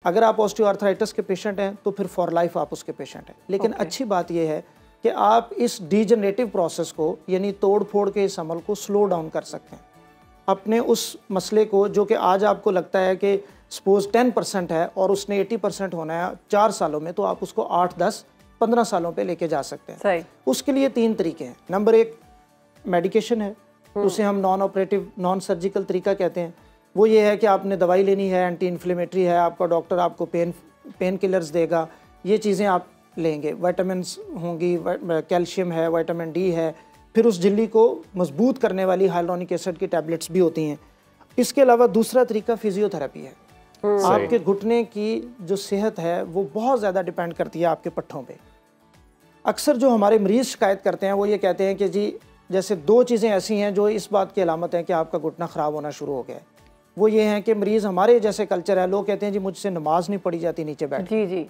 अगर आप ऑस्टियोआर्थराइटिस के पेशेंट हैं तो फिर फॉर लाइफ आप उसके पेशेंट हैं। लेकिन अच्छी बात यह है कि आप इस डीजनरेटिव प्रोसेस को, यानी तोड़ फोड़ के इस अमल को स्लो डाउन कर सकते हैं। अपने उस मसले को जो कि आज आपको लगता है कि सपोज 10% है और उसने 80% होना है 4 सालों में, तो आप उसको 8, 10, 15 सालों पे लेके जा सकते हैं। सही। उसके लिए 3 तरीके हैं। नंबर 1 मेडिकेशन है, उसे हम नॉन ऑपरेटिव नॉन सर्जिकल तरीका कहते हैं। वो ये है कि आपने दवाई लेनी है, एंटी इन्फ्लेमेटरी है, आपका डॉक्टर आपको पेन किलर्स देगा, ये चीज़ें आप लेंगे। विटामिन्स होंगी, कैल्शियम है, विटामिन डी है, फिर उस झिल्ली को मजबूत करने वाली हाइलुरोनिक एसिड की टैबलेट्स भी होती हैं। इसके अलावा दूसरा तरीका फिजियोथेरेपी है। आपके घुटने की जो सेहत है वो बहुत ज़्यादा डिपेंड करती है आपके पट्ठों पे। अक्सर जो हमारे मरीज़ शिकायत करते हैं वो ये कहते हैं कि जी जैसे 2 चीज़ें ऐसी हैं जो इस बात की अलामत है कि आपका घुटना ख़राब होना शुरू हो गया है। वो ये हैं कि मरीज़, हमारे जैसे कल्चर है, लोग कहते हैं जी मुझसे नमाज नहीं पढ़ी जाती नीचे बैठ। जी।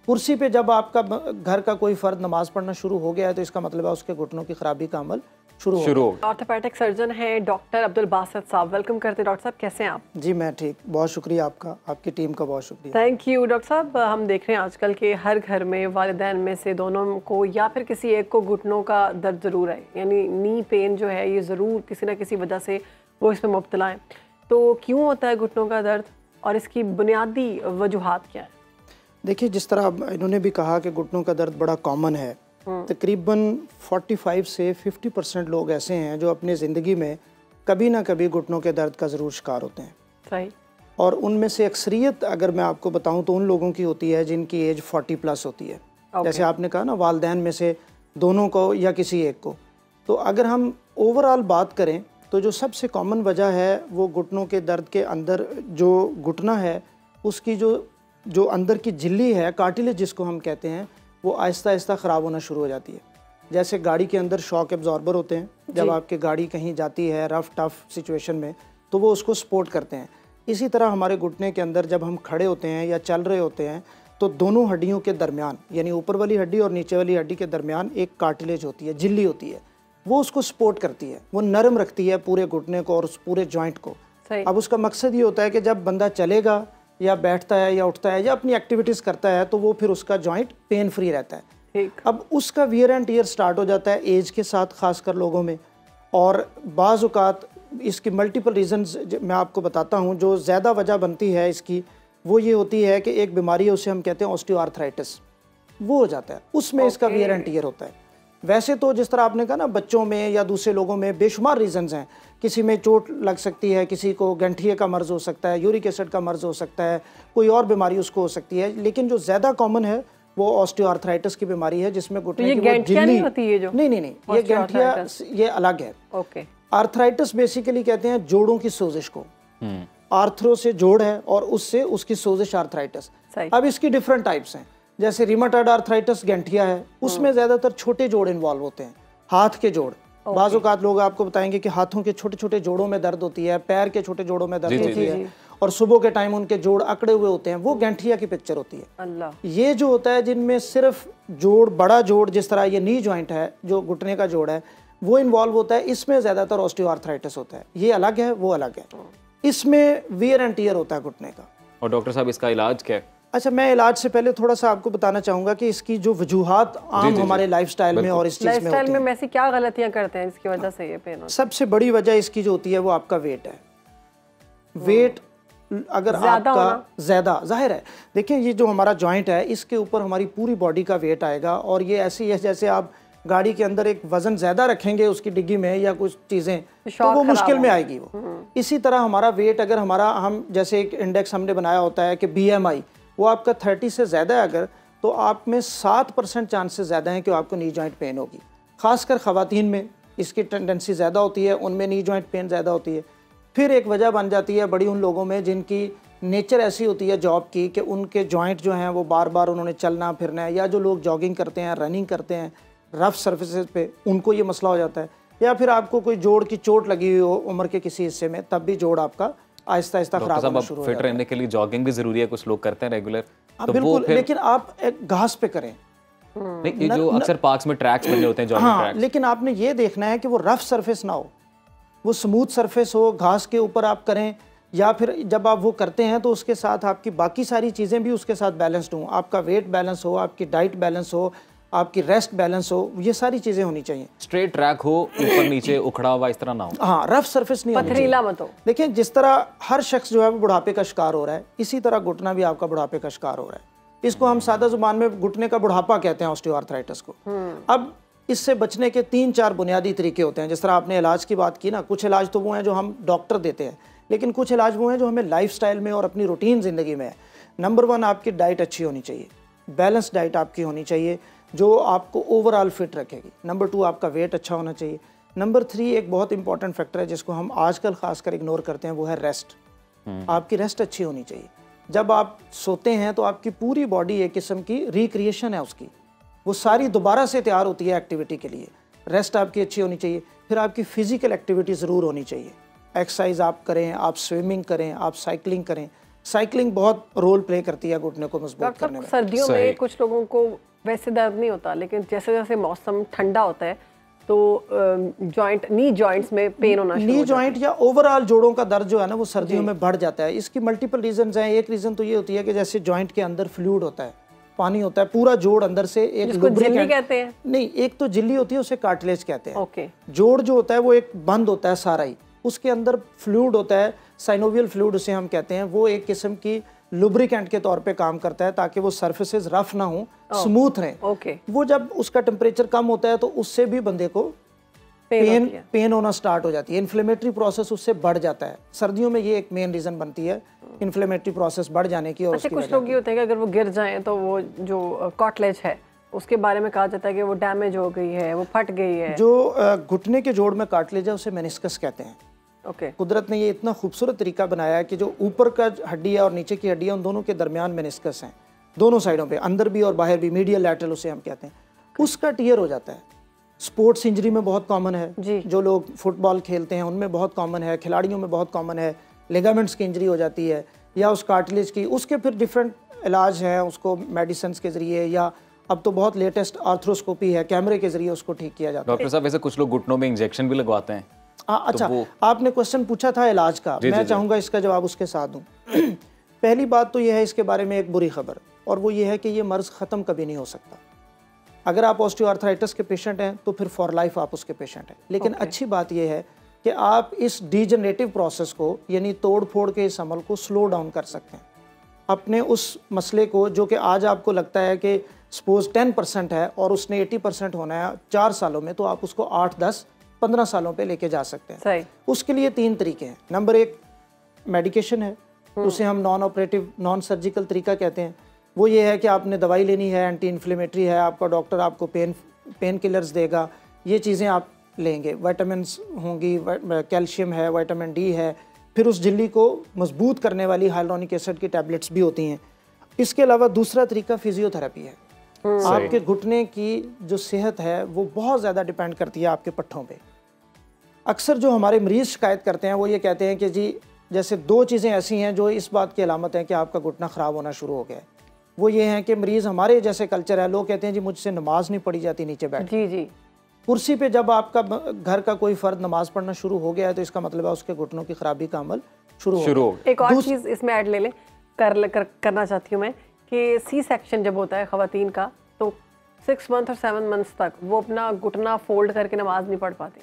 कुर्सी पे जब आपका घर का कोई फ़र्द नमाज पढ़ना शुरू हो गया है तो इसका मतलब है उसके घुटनों की ख़राबी का अमल शुरू हो। ऑर्थोपेडिक सर्जन हैं डॉक्टर अब्दुल बासित साहब, वेलकम करते हैं। डॉक्टर साहब कैसे हैं आप? जी मैं ठीक, बहुत शुक्रिया आपका, आपकी टीम का बहुत शुक्रिया। Thank you. डॉक्टर साहब, हम देख रहे हैं आजकल के हर घर में वालिदैन में से दोनों को या फिर किसी एक को घुटनों का दर्द ज़रूर है, यानी नी पेन जो है ये ज़रूर किसी ना किसी वजह से वो इसमें मुब्तला है। तो क्यों होता है घुटनों का दर्द और इसकी बुनियादी वजूहात क्या है? देखिए, जिस तरह इन्होंने भी कहा कि घुटनों का दर्द बड़ा कॉमन है, तकरीबन 45 से 50% लोग ऐसे हैं जो अपनी ज़िंदगी में कभी ना कभी घुटनों के दर्द का ज़रूर शिकार होते हैं। सही। और उनमें से अक्सरियत अगर मैं आपको बताऊं तो उन लोगों की होती है जिनकी एज 40+ होती है। जैसे आपने कहा ना, वालिदैन में से दोनों को या किसी एक को। तो अगर हम ओवरऑल बात करें तो जो सबसे कॉमन वजह है वो घुटनों के दर्द के अंदर जो घुटना है उसकी जो अंदर की झिल्ली है, कार्टिलेज जिसको हम कहते हैं, वो आहिस्ता आहिस्ता ख़राब होना शुरू हो जाती है। जैसे गाड़ी के अंदर शॉक एब्जॉर्बर होते हैं, जब आपकी गाड़ी कहीं जाती है रफ़ टफ़ सिचुएशन में तो वो उसको सपोर्ट करते हैं। इसी तरह हमारे घुटने के अंदर जब हम खड़े होते हैं या चल रहे होते हैं तो दोनों हड्डियों के दरमियान, यानी ऊपर वाली हड्डी और नीचे वाली हड्डी के दरमियान एक कार्टिलेज होती है, झिल्ली होती है, वो उसको सपोर्ट करती है, वो नरम रखती है पूरे घुटने को और उस पूरे जॉइंट को। अब उसका मकसद ये होता है कि जब बंदा चलेगा या बैठता है या उठता है या अपनी एक्टिविटीज़ करता है तो वो फिर उसका जॉइंट पेन फ्री रहता है। अब उसका वियर एंड टियर स्टार्ट हो जाता है एज के साथ, खासकर लोगों में। और बाज़ औक़ात इसकी मल्टीपल रीज़न्स मैं आपको बताता हूँ। जो ज़्यादा वजह बनती है इसकी वो ये होती है कि एक बीमारी है, उसे हम कहते हैं ऑस्टियोआर्थराइटिस, वो हो जाता है, उसमें इसका वियर एंड टियर होता है। वैसे तो जिस तरह आपने कहा ना, बच्चों में या दूसरे लोगों में बेशुमार रीज़न्स हैं। किसी में चोट लग सकती है, किसी को गंठिए का मर्ज़ हो सकता है, यूरिक एसिड का मर्ज़ हो सकता है, कोई और बीमारी उसको हो सकती है। लेकिन जो ज़्यादा कॉमन है वो ऑस्टियोआर्थराइटिस की बीमारी है, जिसमें घुटने की वो झिल्ली नहीं होती है जो? नहीं, ये गंठिया ये अलग है। ओके। आर्थराइटिस बेसिकली कहते हैं जोड़ों की सोजिश को। आर्थरो से जोड़ है और उससे उसकी सोजिश आर्थराइटिस। अब इसकी डिफरेंट टाइप्स हैं। जैसे रिमाटॉइड आर्थराइटिस गंठिया है, उसमें ज़्यादातर छोटे जोड़ इन्वॉल्व होते हैं, हाथ के जोड़। बाज़ औक़ात लोग आपको बताएंगे कि हाथों के छोटे छोटे जोड़ों में दर्द होती है, पैर के छोटे जोड़ों में दर्द होती है, और सुबह के टाइम उनके जोड़ अकड़े हुए होते हैं, वो गंठिया की पिक्चर होती है। अल्लाह। ये जो होता है जिनमें सिर्फ जोड़, बड़ा जोड़ जिस तरह ये नी जॉइंट है, जो घुटने का जोड़ है, वो इन्वॉल्व होता है, इसमें ज़्यादातर ऑस्टियोआर्थराइटिस होता है। ये अलग है, वो अलग है। इसमें वियर एंड टियर होता है घुटने का। और डॉक्टर साहब इसका इलाज क्या है? अच्छा, मैं इलाज से पहले थोड़ा सा आपको बताना चाहूँगा कि इसकी जो वजूहात आम हमारे लाइफस्टाइल में और इस चीज़ में होती लाइफस्टाइल में ऐसी क्या गलतियाँ करते हैं इसकी वजह से ये पेन होता है? सबसे बड़ी वजह इसकी जो होती है वो आपका वेट है। वेट अगर आपका ज़्यादा, जाहिर है, देखिए ये जो हमारा जॉइंट है इसके ऊपर हमारी पूरी बॉडी का वेट आएगा, और ये ऐसी है जैसे आप गाड़ी के अंदर एक वज़न ज़्यादा रखेंगे उसकी डिग्गी में या कुछ चीज़ें, तो वो मुश्किल में आएगी वो। इसी तरह हमारा वेट, अगर हमारा, हम जैसे एक इंडेक्स हमने बनाया होता है कि BMI, वो आपका 30 से ज़्यादा है अगर, तो आप में 7% चांसेस ज़्यादा हैं कि आपको नी जॉइंट पेन होगी। ख़ासकर ख़वातीन में इसकी टेंडेंसी ज़्यादा होती है, उनमें नी जॉइंट पेन ज़्यादा होती है। फिर एक वजह बन जाती है बड़ी उन लोगों में जिनकी नेचर ऐसी होती है जॉब की कि उनके जॉइंट जो हैं वो बार बार उन्होंने चलना फिरना है, या जो लोग जॉगिंग करते हैं, रनिंग करते हैं रफ़ सर्फेसेस पे, उनको ये मसला हो जाता है। या फिर आपको कोई जोड़ की चोट लगी हुई हो उम्र के किसी हिस्से में, तब भी जोड़ आपका आहिस्ता आहिस्ता खराब होना शुरू हो जाता है। फिट रहने के लिए जॉगिंग भी जरूरी है, कुछ लोग करते हैं रेगुलर, तो बिल्कुल, लेकिन आप एक घास पे करें। नहीं, ये जो अक्सर पार्क्स में ट्रैक्स बने होते हैं, जॉगिंग ट्रैक्स, लेकिन आपने ये देखना है कि वो रफ सरफेस ना हो, वो स्मूथ सरफेस हो, घास के ऊपर आप करें, या फिर जब आप वो करते हैं तो उसके साथ आपकी बाकी सारी चीज़ें भी उसके साथ बैलेंस्ड हों, आपका वेट बैलेंस हो, आपकी डाइट बैलेंस हो, आपकी रेस्ट बैलेंस हो, ये सारी चीज़ें होनी चाहिए। स्ट्रेट ट्रैक हो, ऊपर नीचे उखड़ा हुआ इस तरह ना हो। हाँ, रफ सरफेस नहीं होनी चाहिए, पथरीला मत हो। देखिए जिस तरह हर शख्स जो है वो बुढ़ापे का शिकार हो रहा है, इसी तरह घुटना भी आपका बुढ़ापे का शिकार हो रहा है। इसको हम सादा जुबान में घुटने का बुढ़ापा कहते हैं, ऑस्टियोआर्थराइटिस को। अब इससे बचने के 3-4 बुनियादी तरीके होते हैं। जिस तरह आपने इलाज की बात की ना, कुछ इलाज तो वो हैं जो हम डॉक्टर देते हैं, लेकिन कुछ इलाज वो हैं जो हमें लाइफस्टाइल में और अपनी रूटीन ज़िंदगी में है। नंबर 1 आपकी डाइट अच्छी होनी चाहिए, बैलेंस डाइट आपकी होनी चाहिए जो आपको ओवरऑल फिट रखेगी। नंबर 2 आपका वेट अच्छा होना चाहिए। नंबर 3 एक बहुत इंपॉर्टेंट फैक्टर है जिसको हम आजकल खासकर इग्नोर करते हैं, वो है रेस्ट। आपकी रेस्ट अच्छी होनी चाहिए। जब आप सोते हैं तो आपकी पूरी बॉडी एक किस्म की रिक्रिएशन है उसकी, वो सारी दोबारा से तैयार होती है एक्टिविटी के लिए। रेस्ट आपकी अच्छी होनी चाहिए। फिर आपकी फ़िज़िकल एक्टिविटी ज़रूर होनी चाहिए। एक्सरसाइज आप करें, आप स्विमिंग करें, आप साइकिलिंग करें। साइकिलिंग बहुत रोल प्ले करती है घुटने को मजबूत करने में। सर्दियों में कुछ लोगों को वैसे दर्द नहीं होता, लेकिन जैसे जैसे मौसम ठंडा होता है तो नी जॉइंट्स में पेन होना शुरू हो जाता है। नी जॉइंट या ओवरऑल जोड़ों का दर्द जो है ना वो सर्दियों में बढ़ जाता है। इसकी मल्टीपल रीजंस हैं। एक रीज़न तो ये होती है कि जैसे जॉइंट के अंदर फ्लूइड होता है, पानी होता है, पूरा जोड़ अंदर से एक लुब्रिकेंट कहते हैं। नहीं, एक तो झिल्ली होती है, उसे कार्टिलेज कहते हैं। ओके। जोड़ जो होता है वो एक बंद होता है सारा ही, उसके अंदर फ्लूइड होता है, साइनोवियल फ्लूइड उसे हम कहते हैं। वो एक किस्म की लुब्रिकेंट के तौर पे काम करता है ताकि वो सरफेसेस रफ ना हो, स्मूथ रहें। ओके। वो जब उसका टेम्परेचर कम होता है तो उससे भी बंदे को पेन होना स्टार्ट हो जाती है। इन्फ्लेमेटरी प्रोसेस उससे बढ़ जाता है। सर्दियों में ये एक मेन रीजन बनती है इन्फ्लेमेटरी प्रोसेस बढ़ जाने की। और अच्छा, कुछ लोग ये होते हैं कि अगर वो गिर जाएं तो वो जो कार्टिलेज है उसके बारे में कहा जाता है कि वो डैमेज हो गई है, वो फट गई है। जो घुटने के जोड़ में कार्टिलेज है उसे मेनिस्कस कहते हैं। ओके। कुदरत ने ये इतना खूबसूरत तरीका बनाया है कि जो ऊपर का हड्डी है और नीचे की हड्डी है उन दोनों के दरमियान मेनिस्कस हैं, दोनों साइडों पे, अंदर भी और बाहर भी, मीडियल लैटरल उसे हम कहते हैं। उसका टियर हो जाता है। स्पोर्ट्स इंजरी में बहुत कॉमन है, जो लोग फुटबॉल खेलते हैं उनमें बहुत कॉमन है, खिलाड़ियों में बहुत कॉमन है। लिगामेंट्स की इंजरी हो जाती है या उस कार्टिलेज की। उसके फिर डिफरेंट इलाज हैं, उसको मेडिसिन के ज़रिए या अब तो बहुत लेटेस्ट आर्थ्रोस्कोपी है, कैमरे के ज़रिए उसको ठीक किया जाता है। डॉक्टर साहब, वैसे कुछ लोग घुटनों में इंजेक्शन भी लगवाते हैं। अच्छा, आपने क्वेश्चन पूछा था इलाज का, मैं चाहूँगा इसका जवाब उसके साथ दूँ। पहली बात तो यह है इसके बारे में एक बुरी खबर, और वो ये है कि ये मर्ज़ ख़त्म कभी नहीं हो सकता। अगर आप ऑस्टियोआर्थराइटिस के पेशेंट हैं तो फिर फॉर लाइफ आप उसके पेशेंट हैं। लेकिन अच्छी बात यह है कि आप इस डीजनरेटिव प्रोसेस को, यानी तोड़ फोड़ के इस अमल को स्लो डाउन कर सकते हैं। अपने उस मसले को जो कि आज आपको लगता है कि सपोज 10% है और उसने 80% होना है 4 सालों में, तो आप उसको 8, 10, 15 सालों पे लेके जा सकते हैं। सही। उसके लिए 3 तरीके हैं। नंबर 1 मेडिकेशन है, उसे हम नॉन ऑपरेटिव, नॉन सर्जिकल तरीका कहते हैं। वो ये है कि आपने दवाई लेनी है, एंटी इन्फ्लेमेटरी है, आपका डॉक्टर आपको पेन किलर्स देगा, ये चीज़ें आप लेंगे। विटामिन्स होंगी, कैल्शियम है, विटामिन डी है, फिर उस झिल्ली को मजबूत करने वाली हाइलुरोनिक एसिड की टैबलेट्स भी होती हैं। इसके अलावा दूसरा तरीका फिजियोथेरेपी है। आपके घुटने की जो सेहत है वो बहुत ज़्यादा डिपेंड करती है आपके पट्ठों पे। अक्सर जो हमारे मरीज़ शिकायत करते हैं वो ये कहते हैं कि जी जैसे 2 चीज़ें ऐसी हैं जो इस बात की अलामत है कि आपका घुटना ख़राब होना शुरू हो गया है। वो ये हैं कि मरीज़, हमारे जैसे कल्चर है, लोग कहते हैं जी मुझसे नमाज नहीं पढ़ी जाती नीचे बैठ। जी। कुर्सी पे जब आपका घर का कोई फ़र्द नमाज पढ़ना शुरू हो गया है तो इसका मतलब है उसके घुटनों की ख़राबी का अमल शुरू हो। एक और चीज़ इसमें ऐड ले लें, करना चाहती हूँ मैं कि सी सेक्शन जब होता है ख़वातीन का, तो 6 मंथ और 7 मंथ्स तक वो अपना घुटना फोल्ड करके नमाज नहीं पढ़ पाती।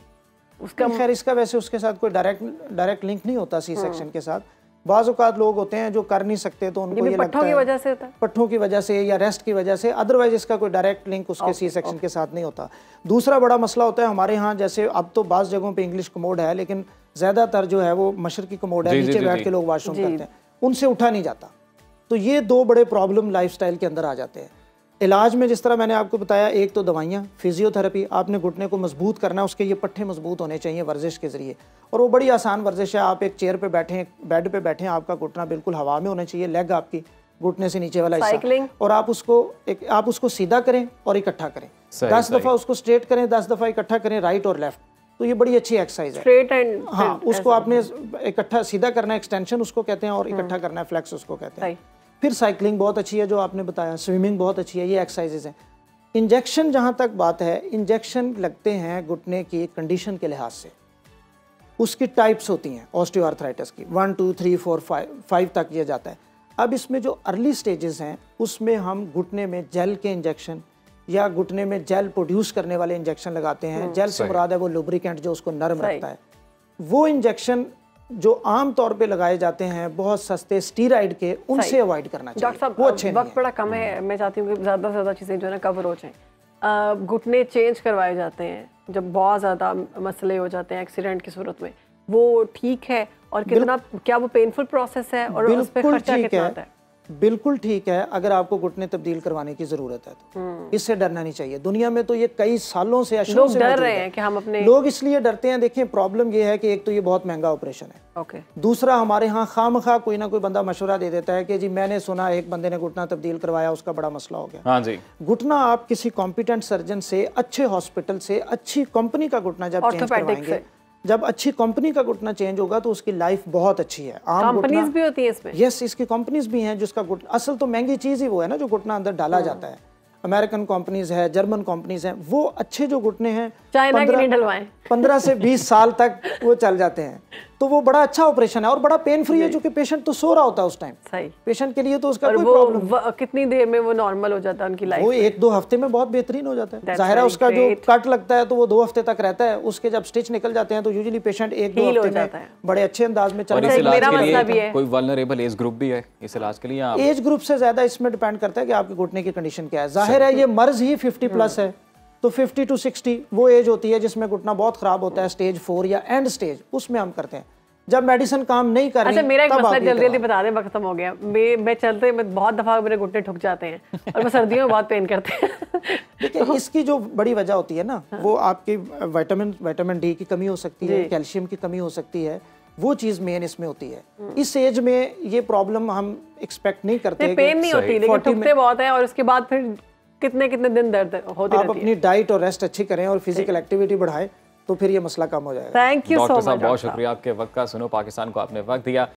उसका खैर इसका वैसे उसके साथ कोई डायरेक्ट लिंक नहीं होता सी सेक्शन के साथ। बाज़ औक़ात लोग होते हैं जो कर नहीं सकते तो उनको ये लगता है की वजह से होता है, पट्ठों की वजह से या रेस्ट की वजह से। अदरवाइज इसका कोई डायरेक्ट लिंक उसके सी सेक्शन के साथ नहीं होता। दूसरा बड़ा मसला होता है हमारे यहाँ, जैसे अब तो बाज़ जगहों पे इंग्लिश कमोड है, लेकिन ज़्यादातर जो है वो मशरकी कमोड है, नीचे बैठ के लोग वॉशरूम करते हैं, उनसे उठा नहीं जाता। तो ये 2 बड़े प्रॉब्लम लाइफस्टाइल के अंदर आ जाते हैं। इलाज में जिस तरह मैंने आपको बताया, एक तो दवाइयाँ, फिजियोथेरेपी, आपने घुटने को मजबूत करना है, उसके ये पट्टे मजबूत होने चाहिए वर्जिश के ज़रिए। और वो बड़ी आसान वर्जिश है। आप एक चेयर पे बैठें, बेड पे बैठें, आपका घुटना बिल्कुल हवा में होना चाहिए, लेग आपकी घुटने से नीचे वाला हिस्सा, और आप उसको सीधा करें और इकट्ठा करें। 10 दफ़ा उसको स्ट्रेट करें, 10 दफ़ा इकट्ठा करें, राइट और लेफ्ट। तो ये बड़ी अच्छी एक्सरसाइज है। स्ट्रेट एंड, हाँ, उसको आपने इकट्ठा सीधा करना है, एक्सटेंशन उसको कहते हैं, और इकट्ठा करना है, फ्लेक्स उसको कहते हैं। फिर साइकिलिंग बहुत अच्छी है जो आपने बताया, स्विमिंग बहुत अच्छी है, ये एक्सरसाइजेज हैं। इंजेक्शन, जहाँ तक बात है, इंजेक्शन लगते हैं घुटने की कंडीशन के लिहाज से। उसकी टाइप्स होती हैं ऑस्टियोआर्थराइटिस की, 1 2 3 4 5 तक ये जाता है। अब इसमें जो अर्ली स्टेजेस हैं उसमें हम घुटने में जेल के इंजेक्शन या घुटने में जेल प्रोड्यूस करने वाले इंजेक्शन लगाते हैं। जेल से मुराद है वो लुब्रिकेंट जो उसको नरम रखता है। वो इंजेक्शन जो आम तौर पे लगाए जाते हैं बहुत सस्ते स्टीराइड के, उनसे अवॉइड करना चाहिए। डॉक्टर साहब, वो अच्छे नहीं वक्त बड़ा कम है, मैं चाहती हूँ कि ज़्यादा से ज़्यादा चीज़ें जो है ना कवर हो जाएँ। घुटने चेंज करवाए जाते हैं जब बहुत ज़्यादा मसले हो जाते हैं एक्सीडेंट की सूरत में, वो ठीक है? और कितना, क्या वो पेनफुल प्रोसेस है और उस पे खर्चा कितना आता है? बिल्कुल ठीक है। अगर आपको घुटने तब्दील करवाने की जरूरत है तो इससे डरना नहीं चाहिए। दुनिया में तो ये कई सालों से लोग डर रहे हैं कि हम अपने, लोग इसलिए डरते हैं। देखिए प्रॉब्लम ये है कि एक तो ये बहुत महंगा ऑपरेशन है। ओके। दूसरा, हमारे यहाँ खामखा कोई ना कोई बंदा मशवरा दे देता है कि जी मैंने सुना एक बंदे ने घुटना तब्दील करवाया, उसका बड़ा मसला हो गया। हाँ जी। घुटना आप किसी कॉम्पिटेंट सर्जन से, अच्छे हॉस्पिटल से, अच्छी कंपनी का घुटना जब चेंज करवाएंगे, जब अच्छी कंपनी का घुटना चेंज होगा तो उसकी लाइफ बहुत अच्छी है। कंपनीज भी होती है इसमें? यस, इसकी कंपनीज भी हैं जिसका घुटना, असल तो महंगी चीज ही वो है ना जो घुटना अंदर डाला जाता है। अमेरिकन कंपनीज है, जर्मन कंपनीज हैं, वो अच्छे जो घुटने हैं चाइना के नहीं डलवाएं 15 से 20 साल तक वो चल जाते हैं। तो वो बड़ा अच्छा ऑपरेशन है और बड़ा पेन फ्री है, जो कि पेशेंट तो सो रहा होता है उस टाइम। सही। पेशेंट के लिए तो उसका और कोई वो प्रॉब्लम, कितनी देर में वो नॉर्मल हो जाता है उनकी लाइफ? वो 1-2 हफ्ते में बहुत बेहतरीन हो जाता है। जाहिर है उसका जो कट लगता है तो वो 2 हफ्ते तक रहता है। उसके जब स्टिच निकल जाते हैं तो यूजुअली पेशेंट 1-2 हफ्ते में बड़े अच्छे अंदाज में चल जाता है। कोई वल्नरेबल एज ग्रुप भी है इस इलाज के लिए? एज ग्रुप से ज्यादा इसमें डिपेंड करता है कि आपके घुटने की कंडीशन क्या है। जाहिर है ये मर्ज ही 50 प्लस है, तो 50 to 60 वो एज होती है जिसमें घुटना बहुत खराब होता है। स्टेज 4 या एंड स्टेज, उसमें हम करते हैं जब मेडिसिन काम नहीं कर रही। अच्छा, मेरा एक मसला जल्दी जल्दी बता दें, वक्त खत्म हो गया। मैं चलते मैं बहुत दफा मेरे घुटने ठुक जाते हैं और मैं सर्दियों में बहुत पेन करते हैं। देखिए इसकी जो बड़ी वजह होती है ना, वो आपकी विटामिन डी की कमी हो सकती है, कैल्शियम की कमी हो सकती है। वो चीज मेन इसमें होती है। इस एज में ये प्रॉब्लम हम एक्सपेक्ट नहीं करते। पेन नहीं होती लेकिन ठुकते बहुत है और उसके बाद फिर कितने दिन दर्द होती रहती है। आप अपनी डाइट और रेस्ट अच्छी करें और फिजिकल एक्टिविटी बढ़ाएं तो फिर ये मसला कम हो जाएगा। Thank you so much doctor साहब, बहुत शुक्रिया आपके वक्त का। सुनो पाकिस्तान को आपने वक्त दिया।